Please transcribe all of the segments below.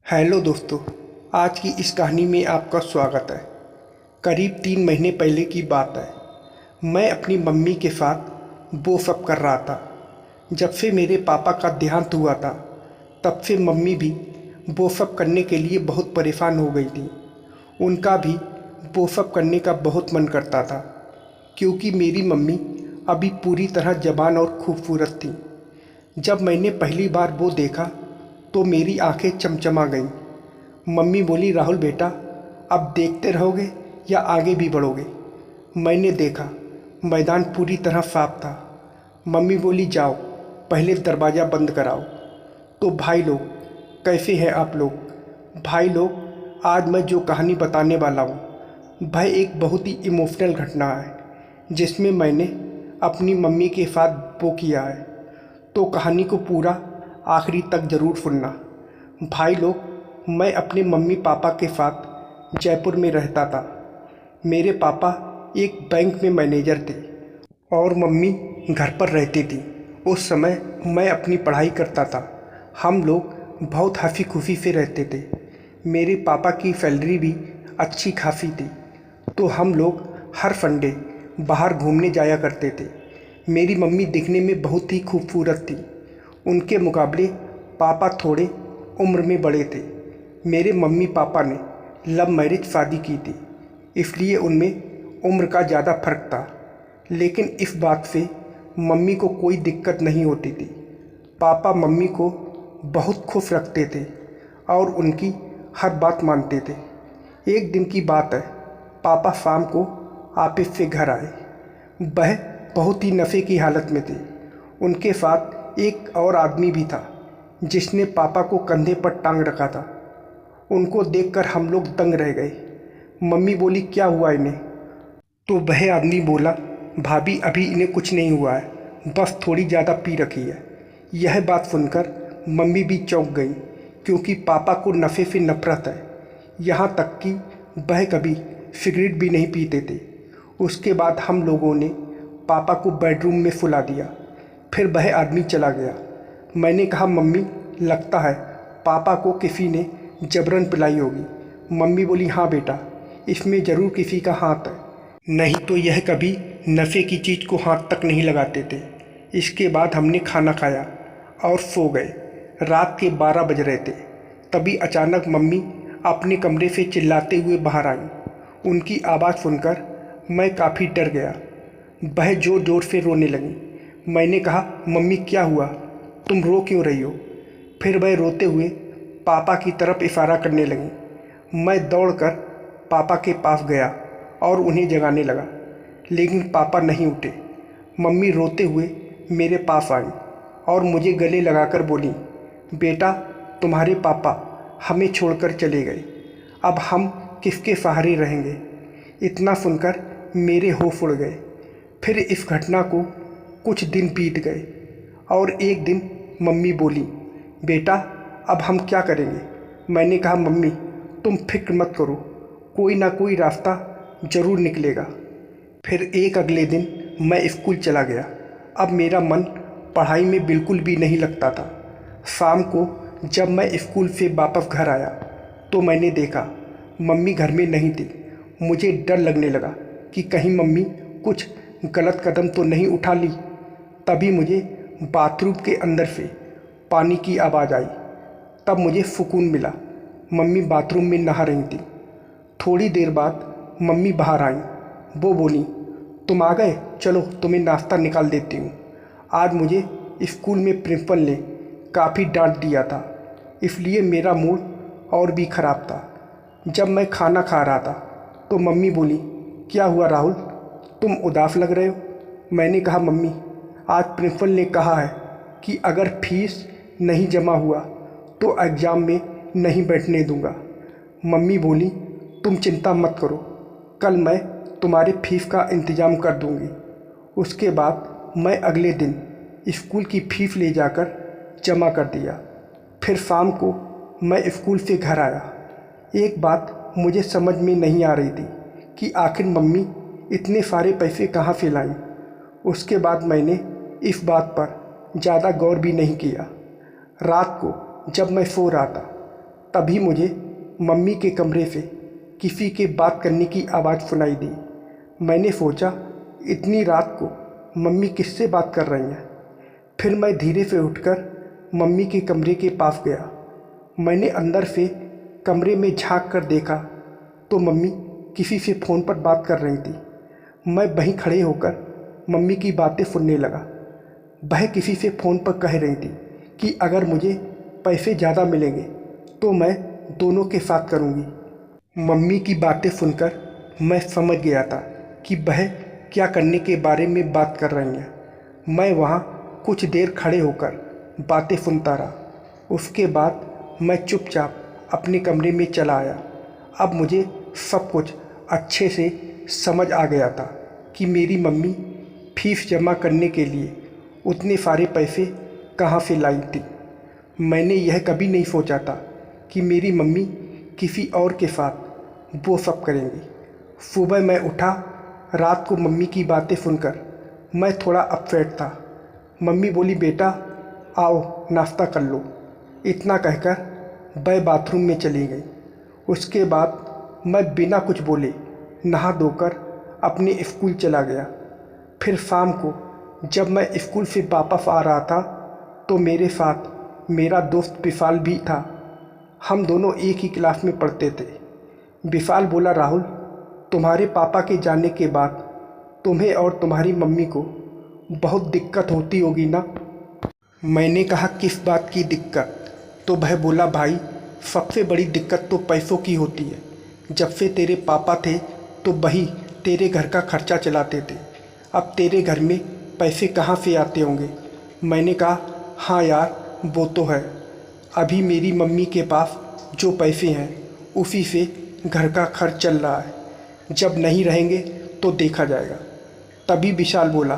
Hello दोस्तों, आज की इस कहानी में आपका स्वागत है। करीब 3 महीने पहले की बात है। मैं अपनी मम्मी के साथ वो सब कर रहा था। जब से मेरे पापा का देहांत हुआ था तब से मम्मी भी वो सब करने के लिए बहुत परेशान हो गई थी। उनका भी वो सब करने का बहुत मन करता था, क्योंकि मेरी मम्मी अभी पूरी तरह जवान और खूबसूरत थी। जब मैंने पहली बार वो देखा तो मेरी आंखें चमचमा गईं। मम्मी बोली, राहुल बेटा, अब देखते रहोगे या आगे भी बढ़ोगे? मैंने देखा, मैदान पूरी तरह साफ था। मम्मी बोली, जाओ पहले दरवाज़ा बंद कराओ। तो भाई लोग, कैसे हैं आप लोग? भाई लोग, आज मैं जो कहानी बताने वाला हूँ वह एक बहुत ही इमोशनल घटना है, जिसमें मैंने अपनी मम्मी के साथ वो किया है। तो कहानी को पूरा आखिरी तक ज़रूर सुनना। भाई लोग, मैं अपने मम्मी पापा के साथ जयपुर में रहता था। मेरे पापा एक बैंक में मैनेजर थे और मम्मी घर पर रहती थी। उस समय मैं अपनी पढ़ाई करता था। हम लोग बहुत हंसी खुशी से रहते थे। मेरे पापा की सैलरी भी अच्छी खासी थी, तो हम लोग हर संडे बाहर घूमने जाया करते थे। मेरी मम्मी दिखने में बहुत ही खूबसूरत थी। उनके मुकाबले पापा थोड़े उम्र में बड़े थे। मेरे मम्मी पापा ने लव मैरिज शादी की थी, इसलिए उनमें उम्र का ज़्यादा फर्क था। लेकिन इस बात से मम्मी को कोई दिक्कत नहीं होती थी। पापा मम्मी को बहुत खुश रखते थे और उनकी हर बात मानते थे। एक दिन की बात है, पापा शाम को ऑफिस से घर आए। वह बहुत ही नशे की हालत में थे। उनके साथ एक और आदमी भी था, जिसने पापा को कंधे पर टांग रखा था। उनको देखकर हम लोग दंग रह गए। मम्मी बोली, क्या हुआ इन्हें? तो वह आदमी बोला, भाभी अभी इन्हें कुछ नहीं हुआ है, बस थोड़ी ज़्यादा पी रखी है। यह बात सुनकर मम्मी भी चौंक गई, क्योंकि पापा को नशे से नफरत है। यहाँ तक कि वह कभी सिगरेट भी नहीं पीते थे। उसके बाद हम लोगों ने पापा को बेडरूम में सुला दिया। फिर वह आदमी चला गया। मैंने कहा, मम्मी लगता है पापा को किसी ने जबरन पिलाई होगी। मम्मी बोली, हाँ बेटा, इसमें ज़रूर किसी का हाथ है, नहीं तो यह कभी नशे की चीज़ को हाथ तक नहीं लगाते थे। इसके बाद हमने खाना खाया और सो गए। रात के 12 बज रहे थे। तभी अचानक मम्मी अपने कमरे से चिल्लाते हुए बाहर आई। उनकी आवाज़ सुनकर मैं काफ़ी डर गया। वह ज़ोर ज़ोर से रोने लगी। मैंने कहा, मम्मी क्या हुआ? तुम रो क्यों रही हो? फिर वह रोते हुए पापा की तरफ इशारा करने लगी। मैं दौड़कर पापा के पास गया और उन्हें जगाने लगा, लेकिन पापा नहीं उठे। मम्मी रोते हुए मेरे पास आई और मुझे गले लगाकर बोली, बेटा, तुम्हारे पापा हमें छोड़कर चले गए, अब हम किसके सहारे रहेंगे? इतना सुनकर मेरे होश उड़ गए। फिर इस घटना को कुछ दिन बीत गए और एक दिन मम्मी बोली, बेटा अब हम क्या करेंगे? मैंने कहा, मम्मी तुम फिक्र मत करो, कोई ना कोई रास्ता ज़रूर निकलेगा। फिर एक अगले दिन मैं स्कूल चला गया। अब मेरा मन पढ़ाई में बिल्कुल भी नहीं लगता था। शाम को जब मैं स्कूल से वापस घर आया तो मैंने देखा मम्मी घर में नहीं थी। मुझे डर लगने लगा कि कहीं मम्मी कुछ गलत कदम तो नहीं उठा ली। तभी मुझे बाथरूम के अंदर से पानी की आवाज़ आई। तब मुझे सुकून मिला। मम्मी बाथरूम में नहा रही थी। थोड़ी देर बाद मम्मी बाहर आई। वो बोली, तुम आ गए, चलो तुम्हें नाश्ता निकाल देती हूँ। आज मुझे स्कूल में प्रिंसिपल ने काफ़ी डांट दिया था, इसलिए मेरा मूड और भी ख़राब था। जब मैं खाना खा रहा था तो मम्मी बोली, क्या हुआ राहुल, तुम उदास लग रहे हो? मैंने कहा, मम्मी आज प्रिंसिपल ने कहा है कि अगर फीस नहीं जमा हुआ तो एग्ज़ाम में नहीं बैठने दूंगा। मम्मी बोली, तुम चिंता मत करो, कल मैं तुम्हारे फीस का इंतज़ाम कर दूंगी। उसके बाद मैं अगले दिन स्कूल की फीस ले जाकर जमा कर दिया। फिर शाम को मैं स्कूल से घर आया। एक बात मुझे समझ में नहीं आ रही थी कि आखिर मम्मी इतने सारे पैसे कहाँ से लाईं। उसके बाद मैंने इस बात पर ज़्यादा गौर भी नहीं किया। रात को जब मैं सो रहा था तभी मुझे मम्मी के कमरे से किसी के बात करने की आवाज़ सुनाई दी। मैंने सोचा इतनी रात को मम्मी किससे बात कर रही हैं। फिर मैं धीरे से उठकर मम्मी के कमरे के पास गया। मैंने अंदर से कमरे में झांक कर देखा तो मम्मी किसी से फ़ोन पर बात कर रही थी। मैं वहीं खड़े होकर मम्मी की बातें सुनने लगा। वह किसी से फ़ोन पर कह रही थी कि अगर मुझे पैसे ज़्यादा मिलेंगे तो मैं दोनों के साथ करूँगी। मम्मी की बातें सुनकर मैं समझ गया था कि वह क्या करने के बारे में बात कर रही हैं। मैं वहाँ कुछ देर खड़े होकर बातें सुनता रहा। उसके बाद मैं चुपचाप अपने कमरे में चला आया। अब मुझे सब कुछ अच्छे से समझ आ गया था कि मेरी मम्मी फीस जमा करने के लिए उतने सारे पैसे कहाँ से लाई थी। मैंने यह कभी नहीं सोचा था कि मेरी मम्मी किसी और के साथ वो सब करेंगी। सुबह मैं उठा। रात को मम्मी की बातें सुनकर मैं थोड़ा अपसेट था। मम्मी बोली, बेटा आओ नाश्ता कर लो। इतना कहकर वह बाथरूम में चली गई। उसके बाद मैं बिना कुछ बोले नहा धोकर अपने स्कूल चला गया। फिर शाम को जब मैं स्कूल से वापस आ रहा था तो मेरे साथ मेरा दोस्त विशाल भी था। हम दोनों एक ही क्लास में पढ़ते थे। विशाल बोला, राहुल तुम्हारे पापा के जाने के बाद तुम्हें और तुम्हारी मम्मी को बहुत दिक्कत होती होगी ना। मैंने कहा, किस बात की दिक्कत? तो वह बोला, भाई सबसे बड़ी दिक्कत तो पैसों की होती है। जब से तेरे पापा थे तो वही तेरे घर का खर्चा चलाते थे। अब तेरे घर में पैसे कहाँ से आते होंगे? मैंने कहा, हाँ यार वो तो है। अभी मेरी मम्मी के पास जो पैसे हैं उसी से घर का खर्च चल रहा है। जब नहीं रहेंगे तो देखा जाएगा। तभी विशाल बोला,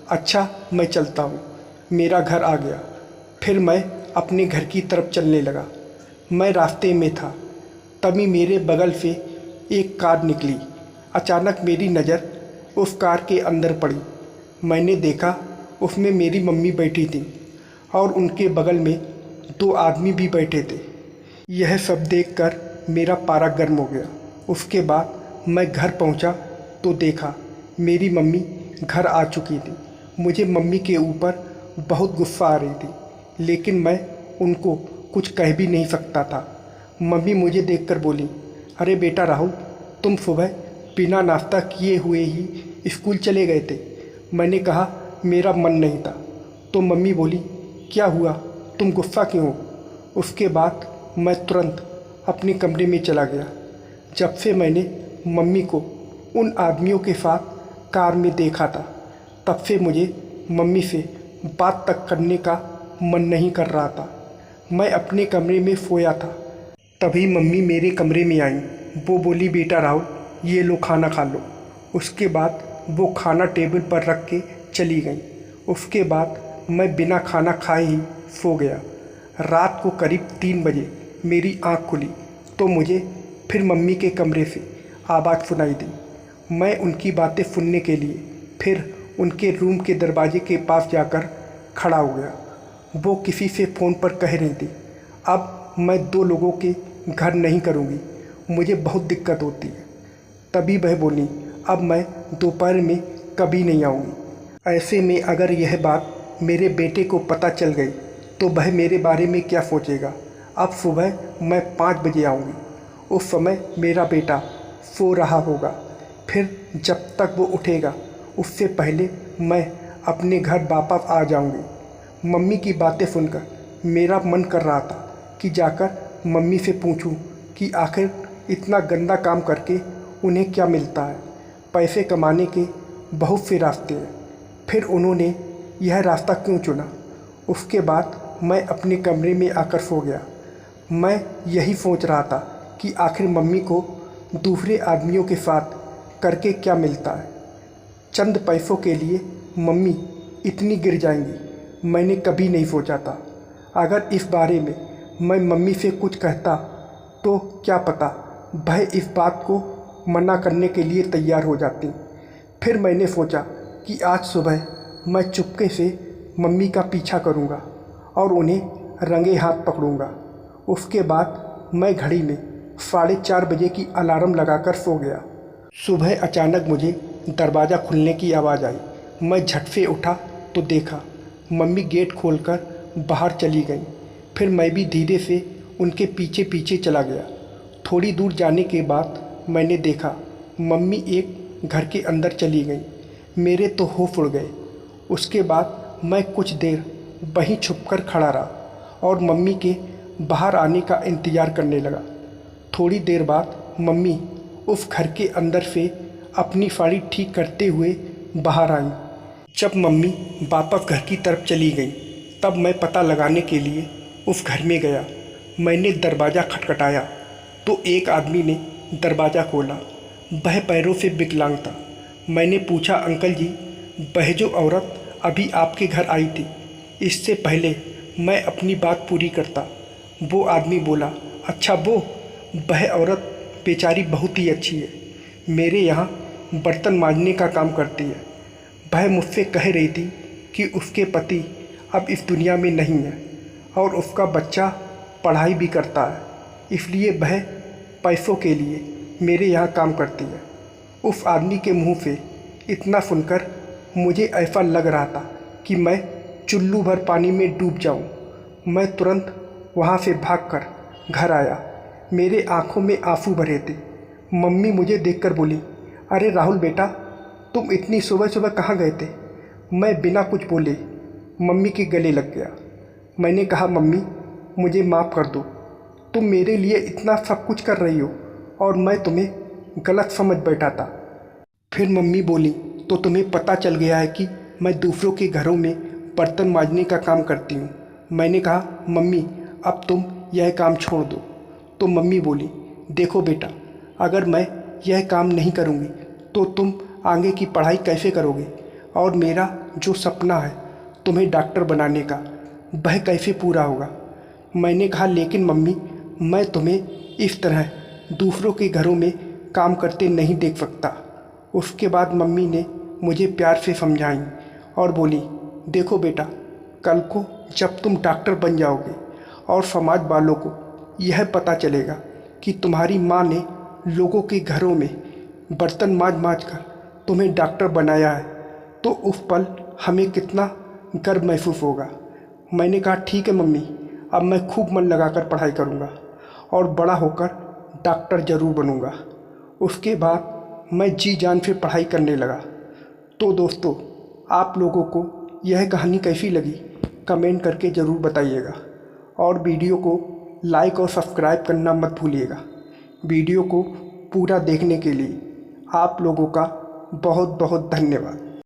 अच्छा मैं चलता हूँ। मेरा घर आ गया। फिर मैं अपने घर की तरफ चलने लगा। मैं रास्ते में था तभी मेरे बगल से एक कार निकली। अचानक मेरी नज़र उस कार के अंदर पड़ी। मैंने देखा उसमें मेरी मम्मी बैठी थी और उनके बगल में दो आदमी भी बैठे थे। यह सब देखकर मेरा पारा गर्म हो गया। उसके बाद मैं घर पहुंचा तो देखा मेरी मम्मी घर आ चुकी थी। मुझे मम्मी के ऊपर बहुत गुस्सा आ रही थी, लेकिन मैं उनको कुछ कह भी नहीं सकता था। मम्मी मुझे देखकर बोली, अरे बेटा राहुल, तुम सुबह बिना नाश्ता किए हुए ही स्कूल चले गए थे। मैंने कहा, मेरा मन नहीं था। तो मम्मी बोली, क्या हुआ, तुम गुस्सा क्यों हो? उसके बाद मैं तुरंत अपने कमरे में चला गया। जब से मैंने मम्मी को उन आदमियों के साथ कार में देखा था तब से मुझे मम्मी से बात तक करने का मन नहीं कर रहा था। मैं अपने कमरे में सोया था। तभी मम्मी मेरे कमरे में आई। वो बोली, बेटा राहुल ये लो खाना खा लो। उसके बाद वो खाना टेबल पर रख के चली गई। उसके बाद मैं बिना खाना खाए ही सो गया। रात को करीब 3 बजे मेरी आँख खुली तो मुझे फिर मम्मी के कमरे से आवाज़ सुनाई दी। मैं उनकी बातें सुनने के लिए फिर उनके रूम के दरवाजे के पास जाकर खड़ा हो गया। वो किसी से फ़ोन पर कह रही थी, अब मैं 2 लोगों के घर नहीं करूँगी, मुझे बहुत दिक्कत होती है। तभी वह बोली, अब मैं दोपहर में कभी नहीं आऊँगी। ऐसे में अगर यह बात मेरे बेटे को पता चल गई तो वह मेरे बारे में क्या सोचेगा। अब सुबह मैं 5 बजे आऊँगी। उस समय मेरा बेटा सो रहा होगा। फिर जब तक वो उठेगा उससे पहले मैं अपने घर वापस आ जाऊँगी। मम्मी की बातें सुनकर मेरा मन कर रहा था कि जाकर मम्मी से पूछूं कि आखिर इतना गंदा काम करके उन्हें क्या मिलता है। पैसे कमाने के बहुत से रास्ते हैं, फिर उन्होंने यह रास्ता क्यों चुना। उसके बाद मैं अपने कमरे में आकर सो गया। मैं यही सोच रहा था कि आखिर मम्मी को दूसरे आदमियों के साथ करके क्या मिलता है। चंद पैसों के लिए मम्मी इतनी गिर जाएंगी मैंने कभी नहीं सोचा था। अगर इस बारे में मैं मम्मी से कुछ कहता तो क्या पता वह इस बात को मना करने के लिए तैयार हो जाती। फिर मैंने सोचा कि आज सुबह मैं चुपके से मम्मी का पीछा करूंगा और उन्हें रंगे हाथ पकड़ूंगा। उसके बाद मैं घड़ी में 4:30 बजे की अलार्म लगाकर सो गया। सुबह अचानक मुझे दरवाज़ा खुलने की आवाज़ आई। मैं झट से उठा तो देखा मम्मी गेट खोलकर बाहर चली गई। फिर मैं भी धीरे से उनके पीछे पीछे चला गया। थोड़ी दूर जाने के बाद मैंने देखा मम्मी एक घर के अंदर चली गई। मेरे तो होश उड़ गए। उसके बाद मैं कुछ देर वहीं छुपकर खड़ा रहा और मम्मी के बाहर आने का इंतज़ार करने लगा। थोड़ी देर बाद मम्मी उस घर के अंदर से अपनी फाड़ी ठीक करते हुए बाहर आई। जब मम्मी वापस घर की तरफ चली गई तब मैं पता लगाने के लिए उस घर में गया। मैंने दरवाज़ा खटखटाया तो एक आदमी ने दरवाज़ा खोला। वह पैरों से विकलांग था। मैंने पूछा, अंकल जी, वह जो औरत अभी आपके घर आई थी, इससे पहले मैं अपनी बात पूरी करता। वो आदमी बोला, अच्छा वह औरत बेचारी बहुत ही अच्छी है, मेरे यहाँ बर्तन मांजने का काम करती है। वह मुझसे कह रही थी कि उसके पति अब इस दुनिया में नहीं है और उसका बच्चा पढ़ाई भी करता है, इसलिए वह पैसों के लिए मेरे यहाँ काम करती है। उस आदमी के मुंह से इतना सुनकर मुझे ऐसा लग रहा था कि मैं चुल्लू भर पानी में डूब जाऊं। मैं तुरंत वहाँ से भागकर घर आया। मेरे आंखों में आंसू भरे थे। मम्मी मुझे देखकर बोली, अरे राहुल बेटा, तुम इतनी सुबह सुबह कहाँ गए थे? मैं बिना कुछ बोले मम्मी के गले लग गया। मैंने कहा, मम्मी मुझे माफ़ कर दो, तुम मेरे लिए इतना सब कुछ कर रही हो और मैं तुम्हें गलत समझ बैठा था। फिर मम्मी बोली, तो तुम्हें पता चल गया है कि मैं दूसरों के घरों में बर्तन मांजने का काम करती हूँ। मैंने कहा, मम्मी अब तुम यह काम छोड़ दो। तो मम्मी बोली, देखो बेटा, अगर मैं यह काम नहीं करूँगी तो तुम आगे की पढ़ाई कैसे करोगे और मेरा जो सपना है तुम्हें डॉक्टर बनाने का, वह कैसे पूरा होगा। मैंने कहा, लेकिन मम्मी मैं तुम्हें इस तरह दूसरों के घरों में काम करते नहीं देख सकता। उसके बाद मम्मी ने मुझे प्यार से समझाई और बोली, देखो बेटा, कल को जब तुम डॉक्टर बन जाओगे और समाज वालों को यह पता चलेगा कि तुम्हारी माँ ने लोगों के घरों में बर्तन मांज कर तुम्हें डॉक्टर बनाया है, तो उस पल हमें कितना गर्व महसूस होगा। मैंने कहा, ठीक है मम्मी, अब मैं खूब मन लगाकर पढ़ाई करूँगा और बड़ा होकर डॉक्टर ज़रूर बनूँगा। उसके बाद मैं जी जान से पढ़ाई करने लगा। तो दोस्तों, आप लोगों को यह कहानी कैसी लगी कमेंट करके ज़रूर बताइएगा और वीडियो को लाइक और सब्सक्राइब करना मत भूलिएगा। वीडियो को पूरा देखने के लिए आप लोगों का बहुत बहुत धन्यवाद।